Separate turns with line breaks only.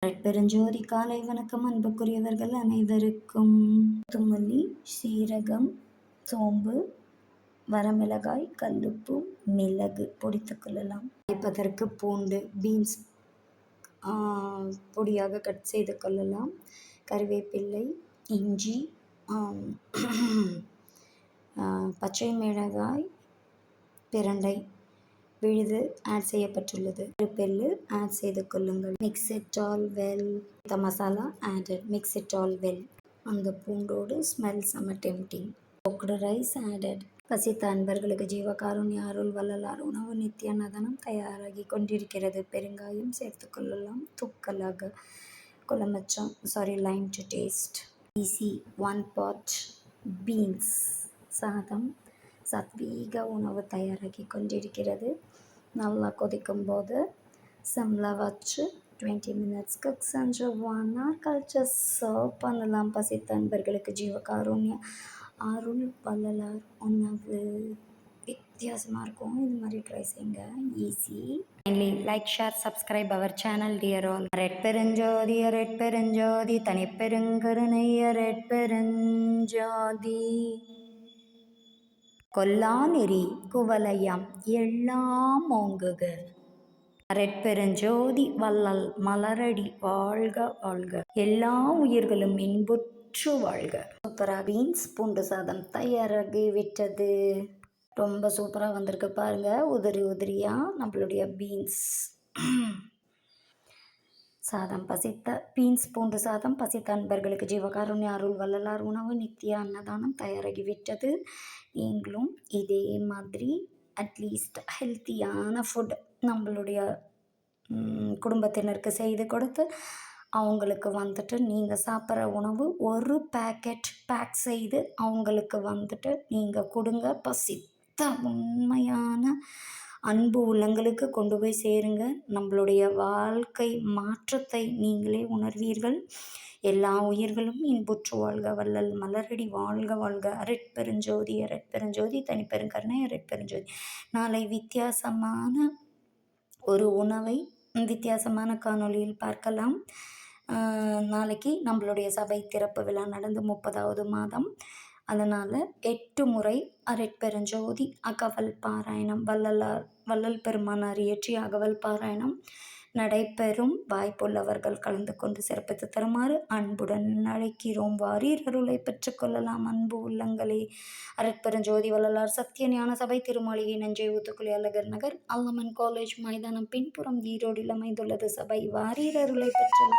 ரெட்பெருஞ்சோதி காலை வணக்கம். அன்புக்குரியவர்கள் அனைவருக்கும். கொத்தமல்லி, சீரகம், சோம்பு, வரமிளகாய், கல்லுப்பு, மிளகு பொடித்துக் கொள்ளலாம். அரைப்பதற்கு பூண்டு, பீன்ஸ் பொடியாக கட் செய்து கொள்ளலாம். கறிவேப்பிலை, இஞ்சி, பச்சை மிளகாய், பிரண்டை விழுது ஆட் செய்யப்பட்டுள்ளது. பெல்லு ஆட் செய்து கொள்ளுங்கள். Mix it all well. The masala added. Mix it all well. அந்த பூண்டோடு ஸ்மெல் செம்ம டெம்டிங். Cooked rice added. பசித்த அன்பர்களுக்கு ஜீவகாருண்ய அருள் வள்ளலார் உணவு நித்திய அன்னதானம் தயாராகி கொண்டிருக்கிறது. பெருங்காயம் சேர்த்து கொள்ளலாம். தூக்கலாக குழம்பச்சம் lime to taste. Easy 1 pot beans சாதம் சத்வீக உணவு தயாராகி கொண்டிருக்கிறது. நல்லா கொதிக்கும் போது சிம்ல வச்சு 20 minutes குக் செஞ்சு 1 hour கழிச்சு சர்வ் பண்ணலாம். பசித்த அன்பர்களுக்கு ஜீவகாருண்ய அருள் வள்ளலார் உணவு வித்தியாசமாக இருக்கும். இது மாதிரி ட்ரை செய்யுங்க. Easy. Like, share, subscribe our channel dear all. ரெட்பெருஞ்சோதி ரெட்பெருஞ்சோதி தனிப்பெருங்கருணை ரெட்பெருஞ்சோதி கொல்லாநெறி குவலயம் எல்லாம் ஓங்குக. ரெட்பெருஞ்சோதி வள்ளல் மலரடி வாழ்க வாழ்க. எல்லா உயிர்களும் இன்புற்று வாழ்க. சூப்பராக பீன்ஸ் பூண்டு சாதம் தயாராகி விட்டது. ரொம்ப சூப்பராக வந்திருக்கு பாருங்க. உதிரி உதிரியாக நம்மளுடைய பீன்ஸ் சாதம் பீன்ஸ் பூண்டு சாதம் பசித்த அன்பர்களுக்கு ஜீவகாருண்ய அருள் வள்ளலார் உணவு நித்திய அன்னதானம் தயாராகி விட்டது. நீங்களும் இதே மாதிரி அட்லீஸ்ட் ஹெல்த்தியான ஃபுட் நம்மளுடைய குடும்பத்தினருக்கு செய்து கொடுத்து அவங்களுக்கு வந்துட்டு நீங்கள் சாப்பிட்ற உணவு ஒரு பேக் செய்து அவங்களுக்கு நீங்கள் கொடுங்க. பசித்த உண்மையான அன்பு உள்ளங்களுக்கு கொண்டு போய் சேருங்க. நம்மளுடைய வாழ்க்கை மாற்றத்தை நீங்களே உணர்வீர்கள். எல்லா உயிர்களும் இன்புற்று வாழ்க. வள்ளல் மலரடி வாழ்க வாழ்க. ரெட்பெருஞ்சோதி ரெட்பெருஞ்சோதி தனிப்பெருங்கருணை ரெட்பெருஞ்சோதி. நாளை வித்தியாசமான ஒரு உணவை வித்தியாசமான காணொளியில் பார்க்கலாம். நாளைக்கு நம்மளுடைய சபை திறப்பு விழா நடந்து 30வது மாதம். அதனால் 8 முறை ரெட்பெருஞ்சோதி அகவல் பாராயணம் வள்ளல் பெருமானார் இயற்றிய அகவல் பாராயணம் நடைபெறும். வாய்ப்புள்ளவர்கள் கலந்து கொண்டு சிறப்பித்து தருமாறு அன்புடன் அழைக்கிறோம். வாரீர் அருளை பெற்றுக்கொள்ளலாம். அன்பு உள்ளங்களே. ரெட்பெருஞ்சோதி வள்ளலார் சத்திய ஞான சபை திருமாளிகை நஞ்சை ஊத்துக்குளி அழகர் நகர் அல்லமன் காலேஜ் மைதானம் பின்புறம் ஈரோடில் அமைந்துள்ளது சபை. வாரீர் அருளை பெற்றுக்கொள்ள